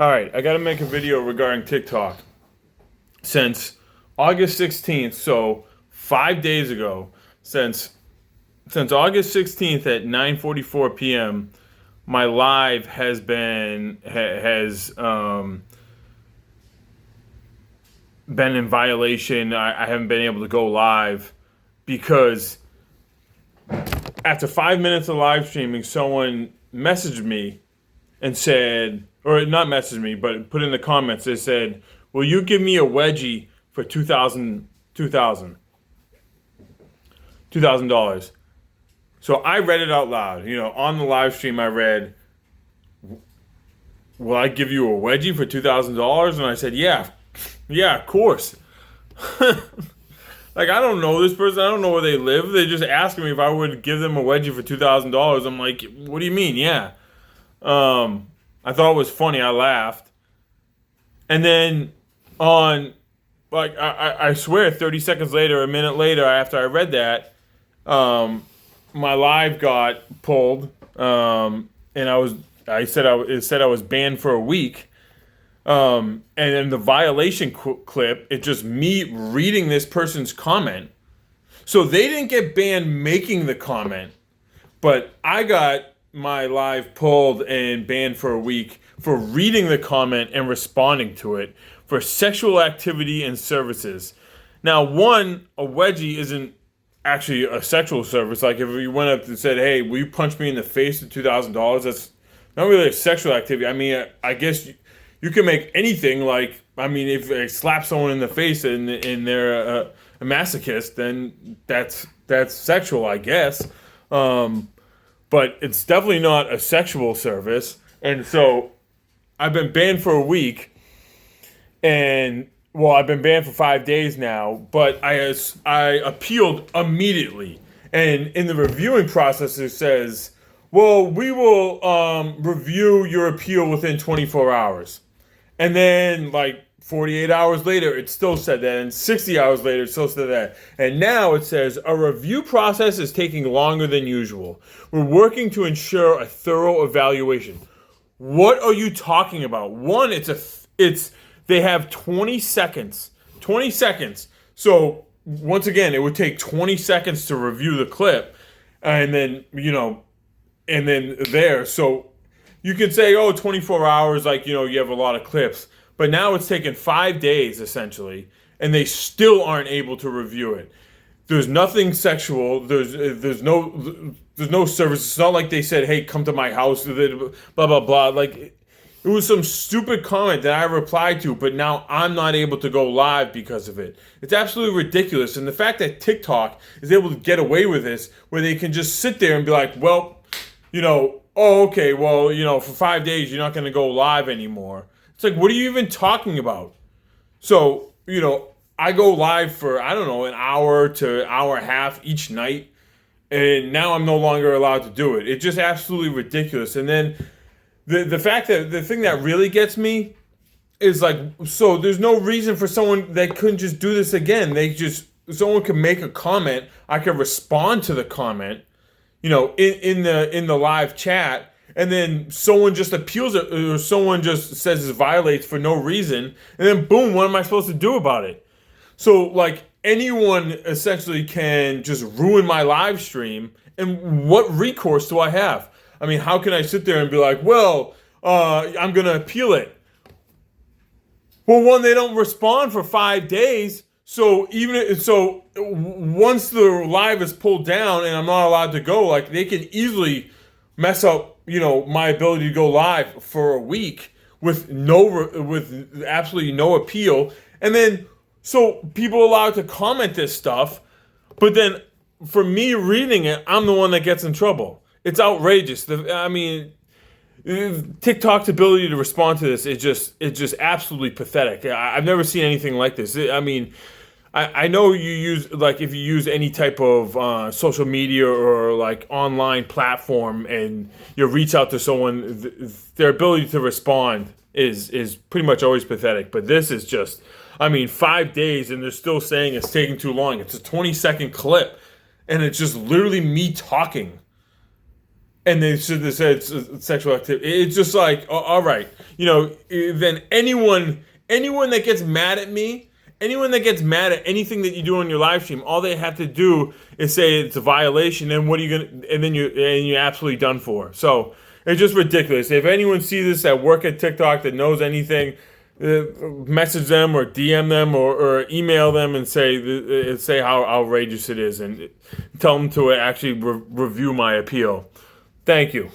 All right, I got to make a video regarding TikTok. Since August 16th, so 5 days ago, since August 16th at 9:44 p.m., my live has been in violation. I haven't been able to go live because after 5 minutes of live streaming, someone messaged me and said, or not messaged me, but put in the comments, they said, will you give me a wedgie for $2,000? So I read it out loud. On the live stream I read, will I give you a wedgie for $2,000? And I said, yeah, of course. Like, I don't know this person. I don't know where they live. They just asked me if I would give them a wedgie for $2,000. I'm like, what do you mean? Yeah. I thought it was funny. I laughed. And then I swear 30 seconds later, a minute later, after I read that, my live got pulled. And it said I was banned for a week. And then the violation clip, it's just me reading this person's comment. So they didn't get banned making the comment, but I got my live pulled and banned for a week for reading the comment and responding to it for sexual activity and services. Now, a wedgie isn't actually a sexual service. Like if you went up and said, hey, will you punch me in the face with $2,000? That's not really a sexual activity. I mean, I guess you can make anything like, I mean, if I slap someone in the face and they're a masochist, then that's sexual, I guess. But it's definitely not a sexual service. And so I've been banned for a week. And, well, I've been banned for 5 days now. But I appealed immediately. And in the reviewing process, it says, well, we will review your appeal within 24 hours. And then, 48 hours later, it still said that. And 60 hours later, it still said that. And now it says, a review process is taking longer than usual. We're working to ensure a thorough evaluation. What are you talking about? One, they have 20 seconds. 20 seconds. So, once again, it would take 20 seconds to review the clip. And then, and then there. So, you can say, 24 hours, you have a lot of clips. But now it's taken 5 days, essentially, and they still aren't able to review it. There's nothing sexual. There's no service. It's not like they said, hey, come to my house, blah, blah, blah. It was some stupid comment that I replied to, but now I'm not able to go live because of it. It's absolutely ridiculous. And the fact that TikTok is able to get away with this, where they can just sit there and be like, well, okay, well, for 5 days, you're not going to go live anymore. It's like, what are you even talking about? So, I go live for, I don't know, an hour to hour and a half each night. And now I'm no longer allowed to do it. It's just absolutely ridiculous. And then the fact that the thing that really gets me is so there's no reason for someone that couldn't just do this again. Someone could make a comment. I could respond to the comment, in the live chat. And then someone just appeals it, or someone just says it violates for no reason. And then boom, what am I supposed to do about it? So anyone essentially can just ruin my live stream. And what recourse do I have? I mean, how can I sit there and be like, well, I'm going to appeal it? Well, one, they don't respond for 5 days. So once the live is pulled down and I'm not allowed to go, they can easily mess up, my ability to go live for a week with absolutely no appeal. And then, so people are allowed to comment this stuff, but then for me reading it, I'm the one that gets in trouble. It's outrageous. TikTok's ability to respond to this is just absolutely pathetic. I've never seen anything like this. I know you use, if you use any type of social media or online platform and you reach out to someone, their ability to respond is pretty much always pathetic. But this is just, 5 days and they're still saying it's taking too long. It's a 20-second clip and it's just literally me talking. and they should have said sexual activity. It's just like, all right, then anyone that gets mad at me, anyone that gets mad at anything that you do on your live stream, all they have to do is say it's a violation, and what are you gonna, and then you're absolutely done for. So it's just ridiculous. If anyone sees this at work at TikTok that knows anything, message them or DM them or email them and say how outrageous it is, and tell them to actually review my appeal. Thank you.